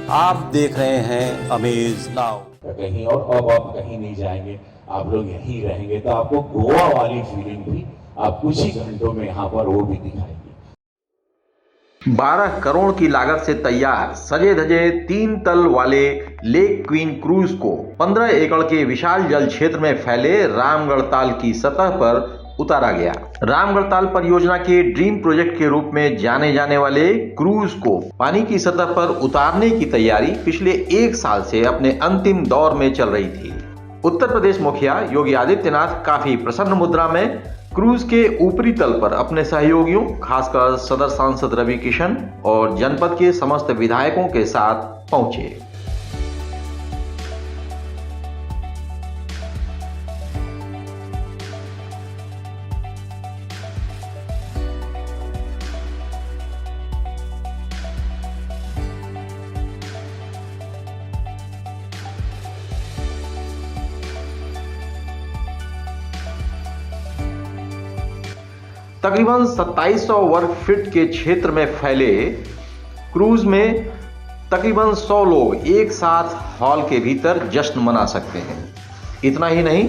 आप देख रहे हैं अमेज नाउ। कहीं और अब आप कहीं नहीं जाएंगे, आप लोग यहीं रहेंगे तो आपको गोवा वाली फीलिंग भी आप कुछ ही घंटों में यहाँ पर वो भी दिखाएगी। 12 करोड़ की लागत से तैयार सजे धजे 3 तल वाले लेक क्वीन क्रूज को 15 एकड़ के विशाल जल क्षेत्र में फैले रामगढ़ ताल की सतह पर उतारा गया। रामगढ़ ताल परियोजना के ड्रीम प्रोजेक्ट के रूप में जाने जाने वाले क्रूज को पानी की सतह पर उतारने की तैयारी पिछले 1 साल से अपने अंतिम दौर में चल रही थी। उत्तर प्रदेश मुखिया योगी आदित्यनाथ काफी प्रसन्न मुद्रा में क्रूज के ऊपरी तल पर अपने सहयोगियों, खासकर सदर सांसद रवि किशन और जनपद के समस्त विधायकों के साथ पहुंचे। तकरीबन 2700 वर्ग फीट के क्षेत्र में फैले क्रूज में तकरीबन 100 लोग एक साथ हॉल के भीतर जश्न मना सकते हैं। इतना ही नहीं,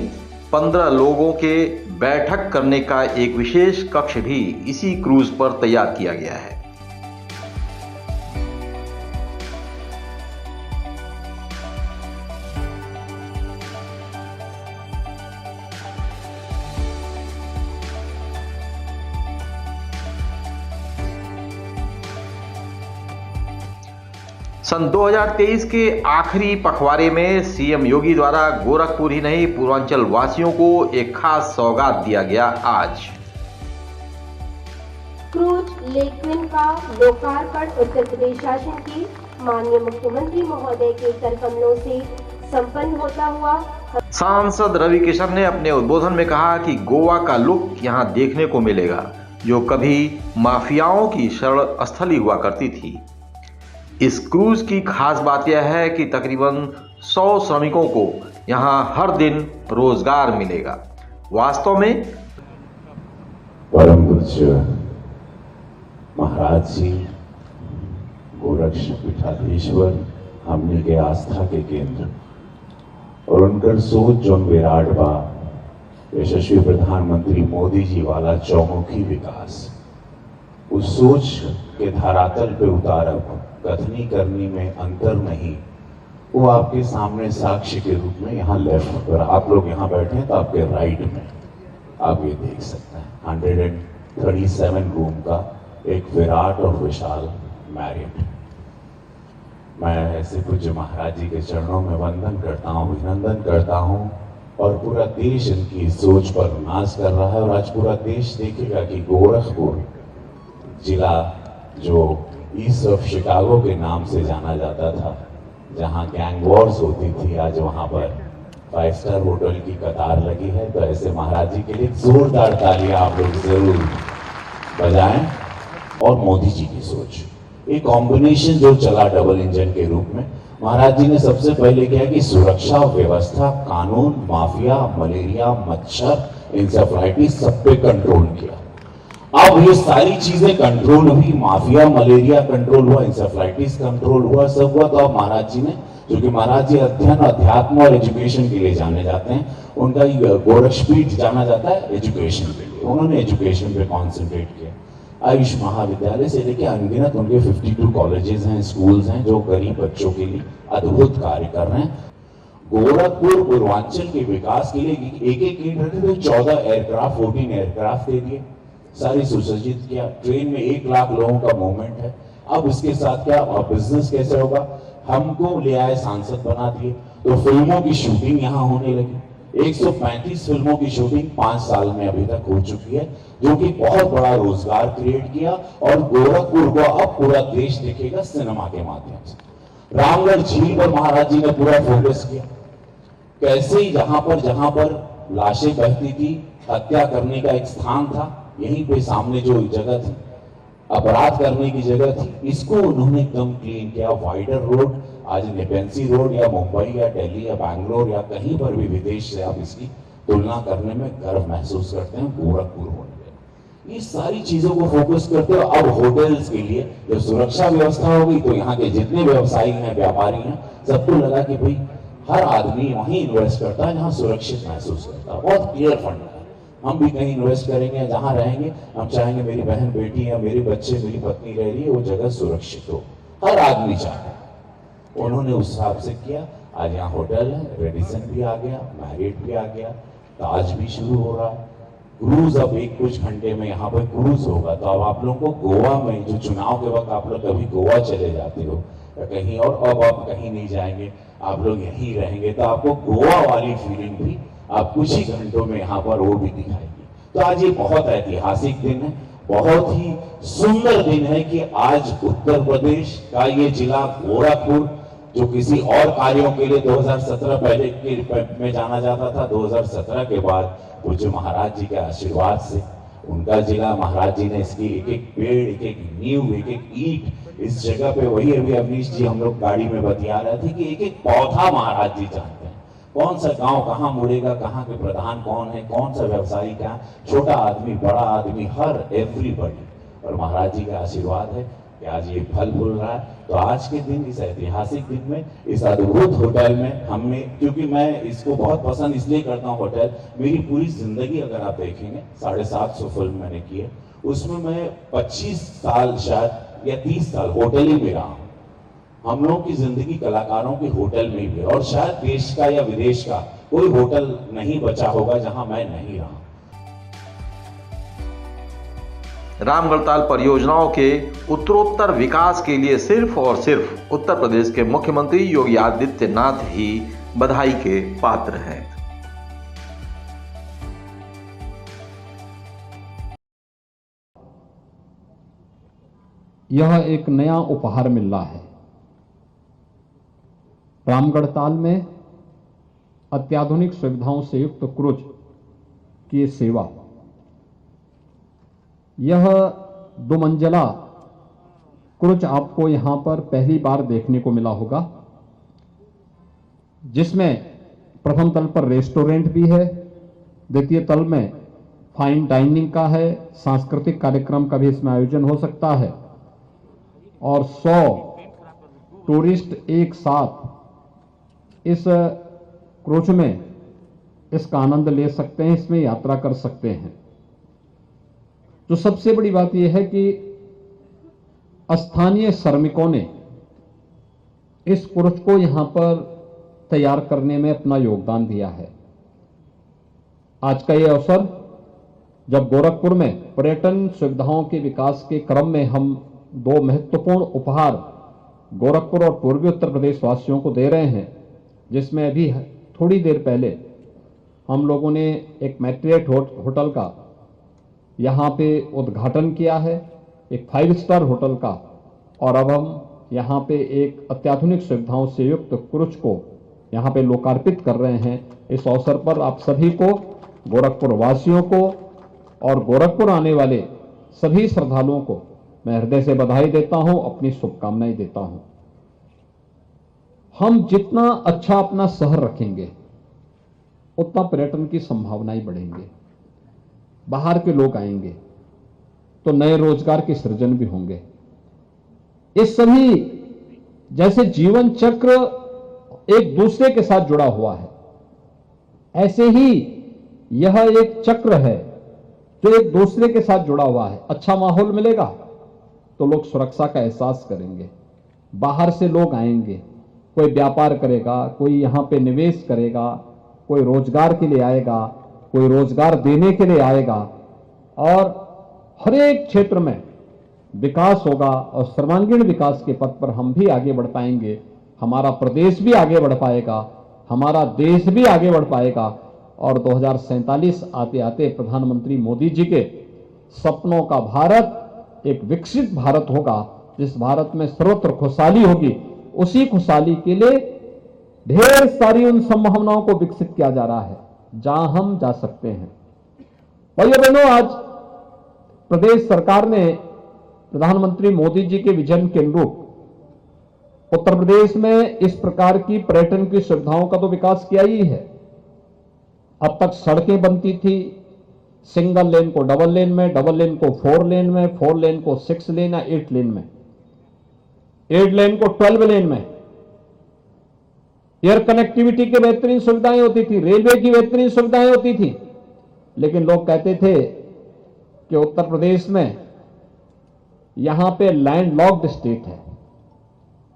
15 लोगों के बैठक करने का एक विशेष कक्ष भी इसी क्रूज पर तैयार किया गया है। सन 2023 के आखिरी पखवाड़े में सीएम योगी द्वारा गोरखपुर ही नहीं पूर्वांचल वासियों को एक खास सौगात दिया गया। आज क्रूज लेक क्वीन का लोकार्पण उत्तर प्रदेश शासन की माननीय मुख्यमंत्री महोदय के कर कमलों से संपन्न होता हुआ। सांसद रवि किशन ने अपने उद्बोधन में कहा कि गोवा का लुक यहाँ देखने को मिलेगा, जो कभी माफियाओं की शरण स्थली हुआ करती थी। इस क्रूज की खास बात यह है कि तकरीबन 100 श्रमिकों को यहाँ हर दिन रोजगार मिलेगा। वास्तव में परम पूज्य महाराज जी गोरक्षपीठाधीश्वर हमने के आस्था के केंद्र और उनकर सोच जो विराट बा यशस्वी प्रधानमंत्री मोदी जी वाला चौमुखी विकास, उस सोच के धरातल पे उतारब कथनी करनी में अंतर नहीं, वो आपके सामने साक्ष्य के रूप में यहाँ लेफ्ट पर आप लोग यहाँ बैठे हैं तो आपके राइट में आप ये देख सकते हैं 137 रूम का एक विराट और विशाल मैरियट। मैं ऐसे पूज्य महाराज जी के चरणों में वंदन करता हूँ, अभिनंदन करता हूँ और पूरा देश इनकी सोच पर नाज कर रहा है। और आज पूरा देश देखेगा कि गोरखपुर जिला जो ईस्ट ऑफ शिकागो के नाम से जाना जाता था, जहां गैंग वॉर्स होती थी, आज वहां पर 5 स्टार होटल की कतार लगी है। तो ऐसे महाराज जी के लिए जोरदार तालियां आप लोग जरूर बजाएं। और मोदी जी की सोच, एक कॉम्बिनेशन जो चला डबल इंजन के रूप में, महाराज जी ने सबसे पहले किया कि सुरक्षा व्यवस्था, कानून, माफिया, मलेरिया, मच्छर, इंसेफ्लाइटिस सब पे कंट्रोल किया। अब ये सारी चीजें कंट्रोल हुई, माफिया, मलेरिया कंट्रोल हुआ, इंसेफ्लाइटिस कंट्रोल हुआ, सब हुआ। तो अब महाराज जी ने, जो कि महाराज जी अध्ययन, अध्यात्म और एजुकेशन के लिए जाने जाते हैं, उनका गोरक्षपीठ जाना जाता है एजुकेशन के लिए, उन्होंने एजुकेशन पे कॉन्सेंट्रेट किया। आयुष महाविद्यालय से लेकर अनगिनत उनके 52 कॉलेजेस हैं, स्कूल्स हैं, जो गरीब बच्चों के लिए अद्भुत कार्य कर रहे हैं। गोरखपुर पूर्वांचल के विकास के लिए एक एक 14 एयरक्राफ्ट, 14 एयरक्राफ्ट दे दिए, सारी सुसज्जित किया। ट्रेन में 1 लाख लोगों का मूवमेंट है। अब इसके साथ क्या बिजनेस कैसे होगा, हमको ले आए, सांसद बना दिए, तो फिल्मों की शूटिंग यहाँ होने लगी। 135 फिल्मों की शूटिंग 5 साल में अभी तक हो चुकी है, जो कि बहुत बड़ा रोजगार क्रिएट किया। और गोरखपुर को अब पूरा देश देखेगा सिनेमा के माध्यम से। रामगढ़ झील पर महाराज जी ने पूरा फोकस किया, कैसे ही जहां पर लाशें बहती थी, हत्या करने का एक स्थान था, यहीं पे सामने जो जगह थी, अपराध करने की जगह थी, इसको उन्होंने एकदम क्लीन किया। वाइडर रोड, आज नेपेंसी रोड या मुंबई या दिल्ली या बैंगलोर या कहीं पर भी विदेश से आप इसकी तुलना करने में गर्व महसूस करते हैं, गोरखपुर होने ये सारी चीजों को फोकस करते हो। अब होटल्स के लिए जब सुरक्षा व्यवस्था हो गई तो यहाँ के जितने व्यवसायी हैं, व्यापारी हैं, सबको लगा कि भाई हर आदमी वहीं इन्वेस्ट करता है जहाँ सुरक्षित महसूस करता है। बहुत क्लियर फंड है, हम भी कहीं इन्वेस्ट करेंगे, जहाँ रहेंगे हम चाहेंगे मेरी बहन बेटी या मेरे बच्चे, मेरी पत्नी रह रही है, वो जगह सुरक्षित हो। हर आदमी चाहता है। उन्होंने उस हिसाब से किया। आज यहाँ होटल है, रेडिसन भी आ गया, मैरिट भी आ गया, ताज भी शुरू हो रहा है, क्रूज अब एक कुछ घंटे में यहाँ पर क्रूज होगा। तो अब आप लोगों को गोवा में, जो चुनाव के वक्त आप लोग कभी गोवा चले जाते हो या कहीं और, अब आप कहीं नहीं जाएंगे, आप लोग यहीं रहेंगे, तो आपको गोवा वाली फीलिंग भी आप कुछ ही घंटों में यहाँ पर वो भी दिखाएगी। तो आज ये बहुत ऐतिहासिक दिन है, बहुत ही सुंदर दिन है कि आज उत्तर प्रदेश का ये जिला गोरखपुर, जो किसी और कार्यों के लिए 2017 पहले के में जाना जाता था, 2017 के बाद पूज्य महाराज जी के आशीर्वाद से उनका जिला, महाराज जी ने इसकी एक एक पेड़, एक एक नींव, एक एक ईंट इस जगह पे, वही अभी अवनीश जी हम लोग गाड़ी में बतिया रहे थे कि एक एक पौधा महाराज जी जानते हैं, कौन सा गांव कहाँ मुड़ेगा, कहाँ के प्रधान कौन है, कौन सा व्यवसायी क्या, छोटा आदमी बड़ा आदमी, हर एवरीबॉडी। और महाराज जी का आशीर्वाद है कि आज ये फल फूल रहा है। तो आज के दिन, इस ऐतिहासिक दिन में, इस अद्भुत होटल में हमें, क्योंकि मैं इसको बहुत पसंद इसलिए करता हूँ होटल, मेरी पूरी जिंदगी अगर आप देखेंगे 750 फिल्म मैंने की है, उसमें मैं 25 साल शायद या 30 साल होटल ही में रहा हूँ। हम लोगों की जिंदगी कलाकारों की होटल में भी, और शायद देश का या विदेश का कोई होटल नहीं बचा होगा जहां मैं नहीं रहा। रामगढ़ताल परियोजनाओं के उत्तरोत्तर विकास के लिए सिर्फ और सिर्फ उत्तर प्रदेश के मुख्यमंत्री योगी आदित्यनाथ ही बधाई के पात्र हैं। यह एक नया उपहार मिल रहा है। रामगढ़ताल में अत्याधुनिक सुविधाओं से युक्त क्रूज की सेवा, यह 2 मंजिला क्रूज आपको यहां पर पहली बार देखने को मिला होगा, जिसमें प्रथम तल पर रेस्टोरेंट भी है, द्वितीय तल में फाइन डाइनिंग का है, सांस्कृतिक कार्यक्रम का भी इसमें आयोजन हो सकता है, और 100 टूरिस्ट एक साथ इस क्रूज में इसका आनंद ले सकते हैं, इसमें यात्रा कर सकते हैं। तो सबसे बड़ी बात यह है कि स्थानीय श्रमिकों ने इस क्रूज को यहां पर तैयार करने में अपना योगदान दिया है। आज का यह अवसर, जब गोरखपुर में पर्यटन सुविधाओं के विकास के क्रम में हम 2 महत्वपूर्ण उपहार गोरखपुर और पूर्वी उत्तर प्रदेश वासियों को दे रहे हैं, जिसमें अभी थोड़ी देर पहले हम लोगों ने एक मैट्रियट होटल का यहाँ पे उद्घाटन किया है, एक 5 स्टार होटल का, और अब हम यहाँ पे एक अत्याधुनिक सुविधाओं से युक्त क्रूज को यहाँ पे लोकार्पित कर रहे हैं। इस अवसर पर आप सभी को, गोरखपुर वासियों को और गोरखपुर आने वाले सभी श्रद्धालुओं को मैं हृदय से बधाई देता हूं, अपनी शुभकामनाएं देता हूं। हम जितना अच्छा अपना शहर रखेंगे, उतना पर्यटन की संभावनाएं बढ़ेंगे, बाहर के लोग आएंगे तो नए रोजगार के सृजन भी होंगे। इस सभी, जैसे जीवन चक्र एक दूसरे के साथ जुड़ा हुआ है, ऐसे ही यह एक चक्र है जो एक दूसरे के साथ जुड़ा हुआ है। अच्छा माहौल मिलेगा तो लोग सुरक्षा का एहसास करेंगे, बाहर से लोग आएंगे, कोई व्यापार करेगा, कोई यहां पे निवेश करेगा, कोई रोजगार के लिए आएगा, कोई रोजगार देने के लिए आएगा, और हर एक क्षेत्र में विकास होगा और सर्वांगीण विकास के पथ पर हम भी आगे बढ़ पाएंगे। हमारा प्रदेश भी आगे बढ़ पाएगा, हमारा देश भी आगे बढ़ पाएगा, और 2047 आते आते प्रधानमंत्री मोदी जी के सपनों का भारत एक विकसित भारत होगा, जिस भारत में सर्वत्र खुशहाली होगी। उसी खुशहाली के लिए ढेर सारी उन संभावनाओं को विकसित किया जा रहा है जहां हम जा सकते हैं। भाइयों बहनों, आज प्रदेश सरकार ने प्रधानमंत्री मोदी जी के विजन के अनुरूप उत्तर प्रदेश में इस प्रकार की पर्यटन की सुविधाओं का तो विकास किया ही है। अब तक सड़कें बनती थी, सिंगल लेन को डबल लेन में, डबल लेन को 4 लेन में, 4 लेन को 6 लेन या 8 लेन में, 8 लेन को 12 लेन में। एयर कनेक्टिविटी की बेहतरीन सुविधाएं होती थी, रेलवे की बेहतरीन सुविधाएं होती थी, लेकिन लोग कहते थे कि उत्तर प्रदेश में यहां पे लैंडलॉक्ड स्टेट है,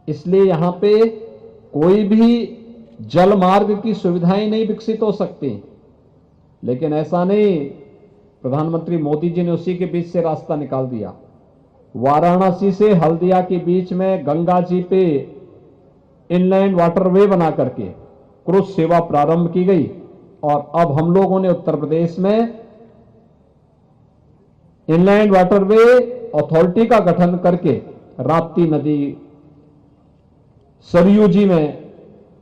इसलिए यहां पे कोई भी जल मार्ग की सुविधाएं नहीं विकसित हो सकती। लेकिन ऐसा नहीं, प्रधानमंत्री मोदी जी ने उसी के बीच से रास्ता निकाल दिया। वाराणसी से हल्दिया के बीच में गंगा जी पे इनलैंड वाटरवे बना करके क्रूज सेवा प्रारंभ की गई और अब हम लोगों ने उत्तर प्रदेश में इनलैंड वाटरवे अथॉरिटी का गठन करके राप्ती नदी, सरयू जी में,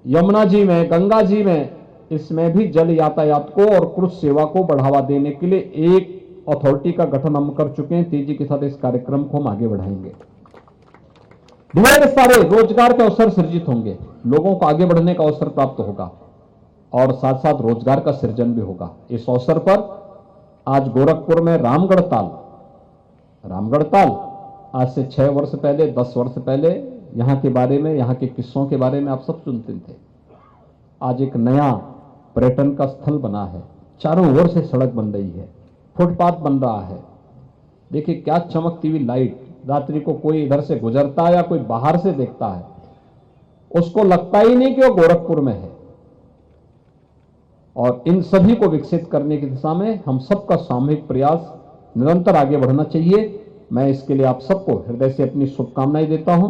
यमुना जी में, गंगा जी में, इसमें भी जल यातायात को और क्रूज सेवा को बढ़ावा देने के लिए एक अथॉरिटी का गठन हम कर चुके हैं। तेजी के साथ इस कार्यक्रम को हम आगे बढ़ाएंगे। ढेर सारे रोजगार के अवसर सृजित होंगे, लोगों को आगे बढ़ने का अवसर प्राप्त होगा और साथ साथ रोजगार का सृजन भी होगा। इस अवसर पर आज गोरखपुर में रामगढ़ ताल आज से 6 वर्ष पहले, 10 वर्ष पहले यहां के बारे में, यहां के किस्सों के बारे में आप सब सुनते थे। आज एक नया पर्यटन का स्थल बना है, चारों ओर से सड़क बन रही है, फुटपाथ बन रहा है। देखिए क्या चमकती हुई लाइट, रात्रि को कोई इधर से गुजरता है या कोई बाहर से देखता है, उसको लगता ही नहीं कि वो गोरखपुर में है। और इन सभी को विकसित करने की दिशा में हम सबका सामूहिक प्रयास निरंतर आगे बढ़ना चाहिए। मैं इसके लिए आप सबको हृदय से अपनी शुभकामनाएं देता हूं।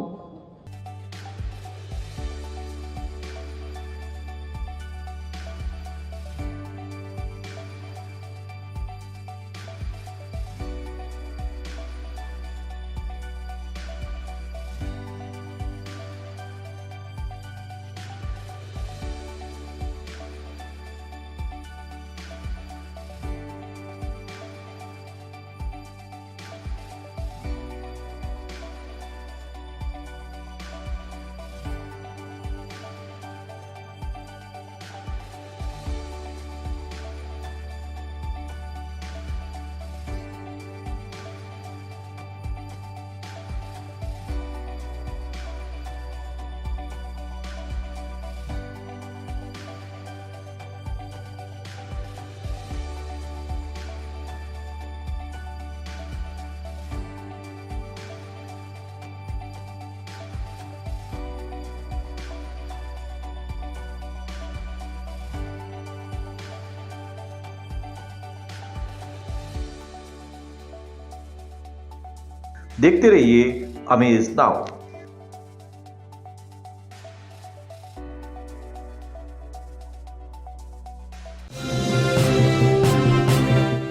देखते रहिए अमेज नाउ।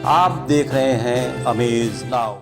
आप देख रहे हैं अमेज नाउ।